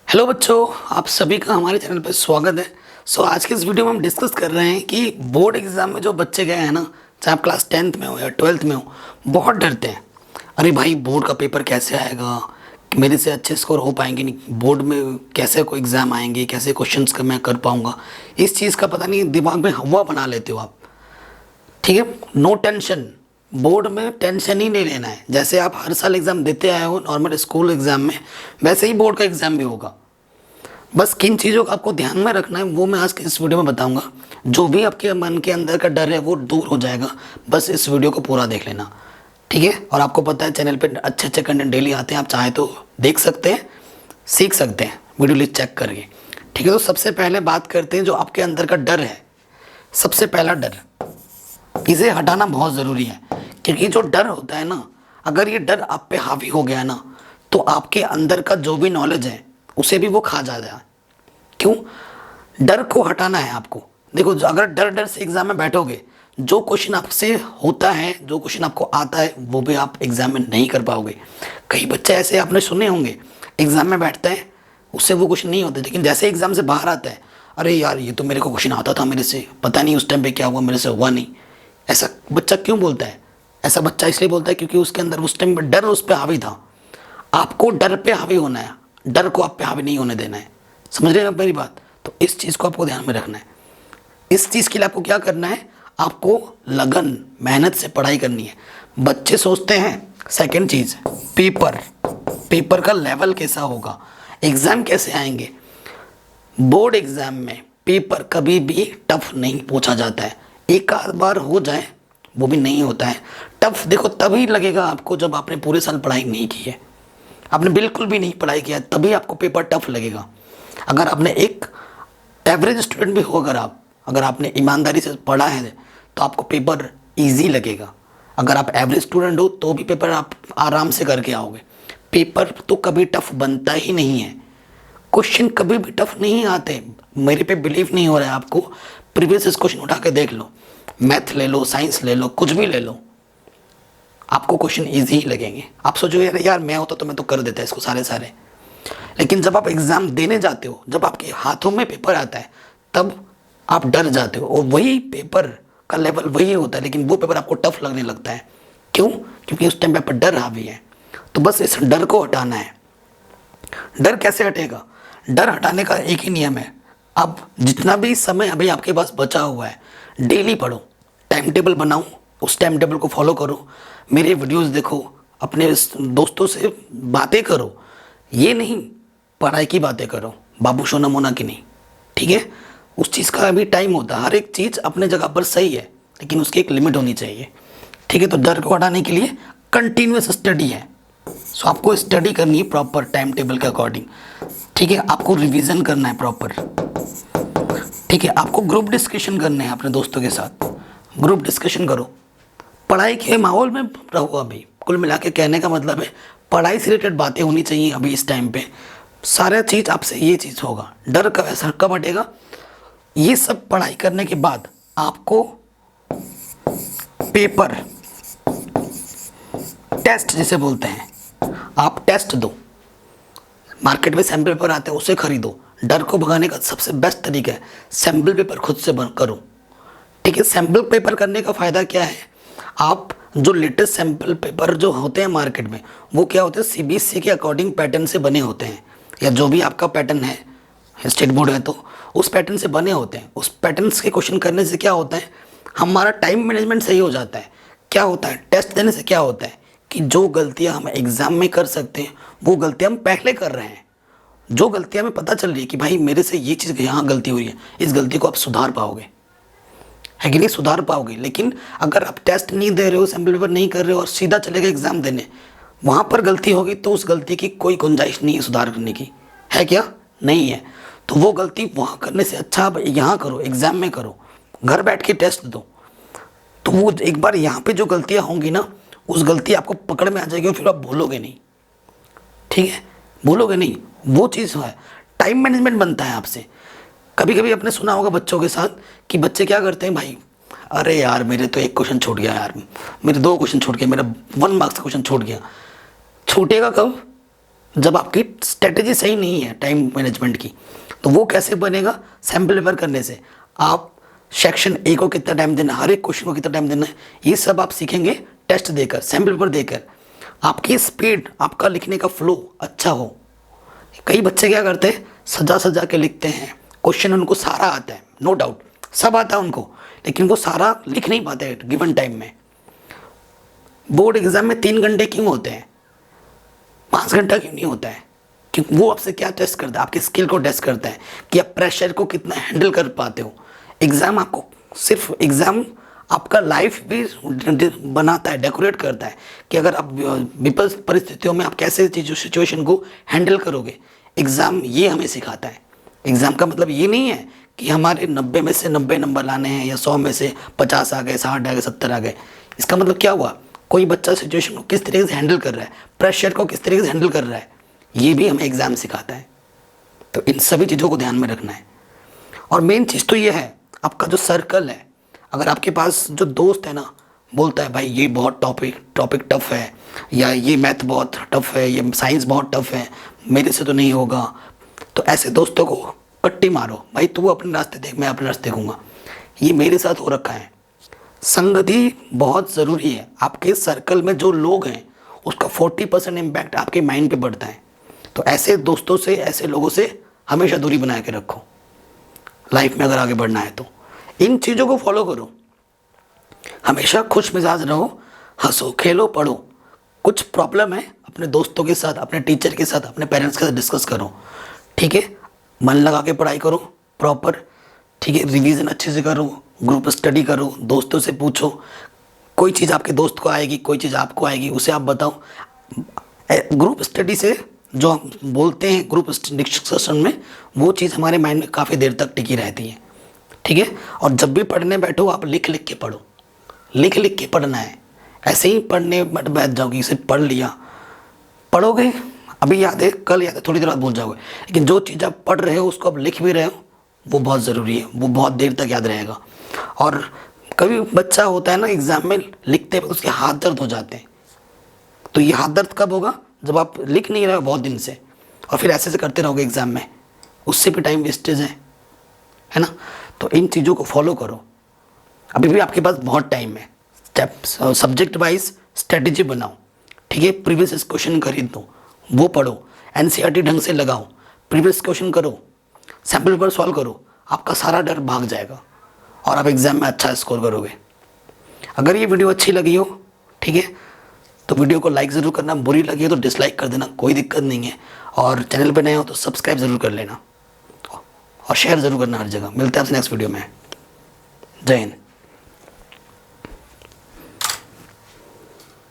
Hello बच्चों, आप सभी का हमारे चैनल पर स्वागत है। आज के इस वीडियो में हम डिस्कस कर रहे हैं कि बोर्ड एग्जाम में जो बच्चे गए हैं ना, चाहे आप क्लास 10th में हो या 12th में हो, बहुत डरते हैं। अरे भाई, बोर्ड का पेपर कैसे आएगा, मेरे से अच्छे स्कोर हो पाएंगे नहीं, बोर्ड में कैसे कोई एग्ज़ाम आएंगे, कैसे क्वेश्चंस का मैं कर पाऊँगा। इस चीज़ का पता नहीं, दिमाग में हवा बना लेते हो आप। ठीक है, नो टेंशन। बोर्ड में टेंशन ही नहीं लेना है। जैसे आप हर साल एग्ज़ाम देते आए हो नॉर्मल स्कूल एग्ज़ाम में, वैसे ही बोर्ड का एग्ज़ाम भी होगा। बस किन चीज़ों का आपको ध्यान में रखना है वो मैं आज के इस वीडियो में बताऊंगा। जो भी आपके मन के अंदर का डर है वो दूर हो जाएगा। बस इस वीडियो को पूरा देख लेना, ठीक है। और आपको पता है चैनल पे अच्छे अच्छे कंटेंट डेली आते हैं, आप चाहे तो देख सकते हैं, सीख सकते हैं वीडियो लिस्ट चेक करके। ठीक है, तो सबसे पहले बात करते हैं जो आपके अंदर का डर है। सबसे पहला डर, इसे हटाना बहुत ज़रूरी है। क्योंकि जो डर होता है ना, अगर ये डर आप पे हावी हो गया ना, तो आपके अंदर का जो भी नॉलेज है उसे भी वो खा जाता है। क्यों? डर को हटाना है आपको। देखो, अगर डर डर से एग्जाम में बैठोगे, जो क्वेश्चन आपसे होता है, जो क्वेश्चन आपको आता है, वो भी आप एग्जाम में नहीं कर पाओगे। कई बच्चे ऐसे आपने सुने होंगे, एग्जाम में बैठते हैं, उससे वो क्वेश्चन नहीं होते, लेकिन जैसे एग्जाम से बाहर आता है, अरे यार ये तो मेरे को क्वेश्चन आता था, मेरे से पता नहीं उस टाइम पे क्या हुआ, मेरे से हुआ नहीं। ऐसा बच्चा क्यों बोलता है? ऐसा बच्चा इसलिए बोलता है क्योंकि उसके अंदर उस टाइम पर डर उस पर हावी था। आपको डर पे हावी होना है, डर को आप पे हावी नहीं होने देना है। समझ रहे हैं आप मेरी बात? तो इस चीज़ को आपको ध्यान में रखना है। इस चीज़ के लिए आपको क्या करना है, आपको लगन मेहनत से पढ़ाई करनी है। बच्चे सोचते हैं सेकंड चीज़, पेपर पेपर का लेवल कैसा होगा, एग्ज़ाम कैसे आएंगे। बोर्ड एग्ज़ाम में पेपर कभी भी टफ नहीं पूछा जाता है। एक आध बार हो जाए वो भी नहीं होता है टफ। देखो, तभी लगेगा आपको जब आपने पूरे साल पढ़ाई नहीं की है, आपने बिल्कुल भी नहीं पढ़ाई किया, तभी आपको पेपर टफ लगेगा। अगर आपने एक एवरेज स्टूडेंट भी हो, अगर आपने ईमानदारी से पढ़ा है, तो आपको पेपर इजी लगेगा। अगर आप एवरेज स्टूडेंट हो तो भी पेपर आप आराम से करके आओगे। पेपर तो कभी टफ बनता ही नहीं है, क्वेश्चन कभी भी टफ नहीं आते। मेरे पे बिलीव नहीं हो रहा है आपको, प्रीवियस क्वेश्चन उठा के देख लो, मैथ ले लो, साइंस ले लो, कुछ भी ले लो, आपको क्वेश्चन इजी ही लगेंगे। आप सोचो यार मैं होता तो मैं तो कर देता इसको सारे। लेकिन जब आप एग्ज़ाम देने जाते हो, जब आपके हाथों में पेपर आता है, तब आप डर जाते हो। और वही पेपर का लेवल वही होता है, लेकिन वो पेपर आपको टफ लगने लगता है। क्यों? क्योंकि उस टाइम पे डर हावी है। तो बस इस डर को हटाना है। डर कैसे हटेगा? डर हटाने का एक ही नियम है, अब जितना भी समय अभी आपके पास बचा हुआ है, डेली पढ़ो, टाइम टेबल बनाओ, उस टाइम टेबल को फॉलो करो, मेरे वीडियोस देखो, अपने दोस्तों से बातें करो। ये नहीं पढ़ाई की बातें करो, बाबू सोना मोना की नहीं। ठीक है, उस चीज़ का भी टाइम होता है। हर एक चीज़ अपने जगह पर सही है, लेकिन उसकी एक लिमिट होनी चाहिए। ठीक है, तो डर को हटाने के लिए कंटिन्यूस स्टडी है। सो आपको स्टडी करनी है प्रॉपर टाइम टेबल के अकॉर्डिंग। ठीक है, आपको रिवीजन करना है प्रॉपर। ठीक है, आपको ग्रुप डिस्कशन करने हैं अपने दोस्तों के साथ, ग्रुप डिस्कशन करो, पढ़ाई के माहौल में रहो। अभी कुल मिला के कहने का मतलब है, पढ़ाई से रिलेटेड बातें होनी चाहिए अभी इस टाइम पे। सारा चीज़ आपसे ये चीज़ होगा। डर कब ऐसा कब हटेगा? ये सब पढ़ाई करने के बाद आपको पेपर टेस्ट जिसे बोलते हैं, आप टेस्ट दो। मार्केट में सैम्पल पेपर आते हैं, उसे खरीदो। डर को भगाने का सबसे बेस्ट तरीका है सैम्पल पेपर खुद से करो। ठीक है, सैम्पल पेपर करने का फ़ायदा क्या है, आप जो लेटेस्ट सैम्पल पेपर जो होते हैं मार्केट में, वो क्या होते हैं, सीबीएसई के अकॉर्डिंग पैटर्न से बने होते हैं, या जो भी आपका पैटर्न है, स्टेट बोर्ड है तो उस पैटर्न से बने होते हैं। उस पैटर्न के क्वेश्चन करने से क्या होता है, हमारा टाइम मैनेजमेंट सही हो जाता है। क्या होता है, टेस्ट देने से क्या होता है कि जो गलतियां हम एग्ज़ाम में कर सकते हैं, वो गलतियां हम पहले कर रहे हैं। जो गलतियां हमें पता चल रही है कि भाई मेरे से ये चीज़ यहाँ गलती हुई है, इस गलती को आप सुधार पाओगे, है कि नहीं, सुधार पाओगे। लेकिन अगर आप टेस्ट नहीं दे रहे हो, सैम्पल पेपर नहीं कर रहे हो और सीधा चले गए एग्ज़ाम देने, वहाँ पर गलती होगी तो उस गलती की कोई गुंजाइश नहीं है सुधार करने की, है क्या? नहीं है। तो वो गलती वहाँ करने से अच्छा आप यहाँ करो, एग्ज़ाम में करो, घर बैठ के टेस्ट दो। तो वो एक बार यहाँ पे जो गलतियाँ होंगी ना, उस गलती आपको पकड़ में आ जाएगी और फिर आप भूलोगे नहीं। ठीक है, भूलोगे नहीं, वो चीज़ है। टाइम मैनेजमेंट बनता है आपसे। कभी कभी आपने सुना होगा बच्चों के साथ कि बच्चे क्या करते हैं, भाई अरे यार मेरे तो एक क्वेश्चन छूट गया, यार मेरे 2 क्वेश्चन छूट गए, मेरा 1 मार्क्स का क्वेश्चन छूट गया। छूटेगा कब? जब आपकी स्ट्रेटेजी सही नहीं है टाइम मैनेजमेंट की, तो वो कैसे बनेगा? सैम्पल पेपर करने से। आप सेक्शन ए को कितना टाइम देना, हर एक क्वेश्चन को कितना टाइम देना है, ये सब आप सीखेंगे टेस्ट देकर, सैम्पल पेपर देकर। आपकी स्पीड, आपका लिखने का फ्लो अच्छा हो। कई बच्चे क्या करते हैं, सजा सजा के लिखते हैं, क्वेश्चन उनको सारा आता है, नो डाउट सब आता है उनको, लेकिन वो सारा लिख नहीं पाते गिवन टाइम में। बोर्ड एग्जाम में 3 घंटे क्यों होते हैं, 5 घंटा क्यों नहीं होता है? क्योंकि वो आपसे क्या टेस्ट करता है, आपकी स्किल को टेस्ट करता है कि आप प्रेशर को कितना हैंडल कर पाते हो। एग्ज़ाम आपको सिर्फ एग्ज़ाम आपका लाइफ भी बनाता है, डेकोरेट करता है कि अगर आप विपरीत परिस्थितियों में आप कैसे सिचुएशन को हैंडल करोगे। एग्ज़ाम ये हमें सिखाता है। एग्ज़ाम का मतलब ये नहीं है कि हमारे 90 में से 90 नंबर लाने हैं या 100 में से 50 आ गए, 60 आ गए, 70 आ गए। इसका मतलब क्या हुआ, कोई बच्चा सिचुएशन को किस तरीके से हैंडल कर रहा है, प्रेशर को किस तरीके से हैंडल कर रहा है, ये भी हमें एग्ज़ाम सिखाता है। तो इन सभी चीज़ों को ध्यान में रखना है। और मेन चीज़ तो ये है, आपका जो सर्कल है, अगर आपके पास जो दोस्त है ना, बोलता है भाई ये बहुत टॉपिक टफ है, या ये मैथ बहुत टफ है, ये साइंस बहुत टफ है, मेरे से तो नहीं होगा, तो ऐसे दोस्तों को कट्टी मारो, भाई तू अपने रास्ते देख, मैं अपने रास्ते देखूंगा। ये मेरे साथ हो रखा है। संगति बहुत ज़रूरी है। आपके सर्कल में जो लोग हैं उसका 40% इम्पैक्ट आपके माइंड पे पड़ता है। तो ऐसे दोस्तों से, ऐसे लोगों से हमेशा दूरी बना के रखो लाइफ में अगर आगे बढ़ना है तो। इन चीज़ों को फॉलो करो, हमेशा खुश मिजाज रहो, हंसो खेलो पढ़ो। कुछ प्रॉब्लम है अपने दोस्तों के साथ, अपने टीचर के साथ, अपने पेरेंट्स के साथ डिस्कस करो, ठीक है। मन लगा के पढ़ाई करो प्रॉपर, ठीक है। रिवीजन अच्छे से करो, ग्रुप स्टडी करो, दोस्तों से पूछो। कोई चीज़ आपके दोस्त को आएगी, कोई चीज़ आपको आएगी, उसे आप बताओ। ग्रुप स्टडी से जो हम बोलते हैं ग्रुप डिस्कशन में, वो चीज़ हमारे माइंड में काफ़ी देर तक टिकी रहती है, ठीक है। और जब भी पढ़ने बैठो आप लिख लिख के पढ़ो, लिख लिख के पढ़ना है। ऐसे ही पढ़ने बैठ जाओगे, इसे पढ़ लिया, पढ़ोगे अभी याद है, कल याद है, थोड़ी देर बाद भूल जाओगे। लेकिन जो चीज़ आप पढ़ रहे हो उसको आप लिख भी रहे हो, वो बहुत ज़रूरी है, वो बहुत देर तक याद रहेगा। और कभी बच्चा होता है ना एग्ज़ाम में लिखते वक्त उसके हाथ दर्द हो जाते हैं, तो ये हाथ दर्द कब होगा, जब आप लिख नहीं रहे हो बहुत दिन से, और फिर ऐसे करते रहोगे एग्ज़ाम में, उससे भी टाइम वेस्टेज है ना। तो इन चीज़ों को फॉलो करो, अभी भी आपके पास बहुत टाइम है। सब्जेक्ट वाइज स्ट्रेटेजी बनाओ, ठीक है। प्रीवियस क्वेश्चन खरीद दो, वो पढ़ो, एनसीईआरटी ढंग से लगाओ, प्रीवियस क्वेश्चन करो, सैम्पल पेपर सॉल्व करो, आपका सारा डर भाग जाएगा और आप एग्ज़ाम में अच्छा स्कोर करोगे। अगर ये वीडियो अच्छी लगी हो, ठीक है, तो वीडियो को लाइक ज़रूर करना, बुरी लगी हो तो डिसलाइक कर देना, कोई दिक्कत नहीं है। और चैनल पर नए हो तो सब्सक्राइब ज़रूर कर लेना और शेयर ज़रूर करना हर जगह। मिलते हैं आपसे नेक्स्ट वीडियो में। जय हिंद।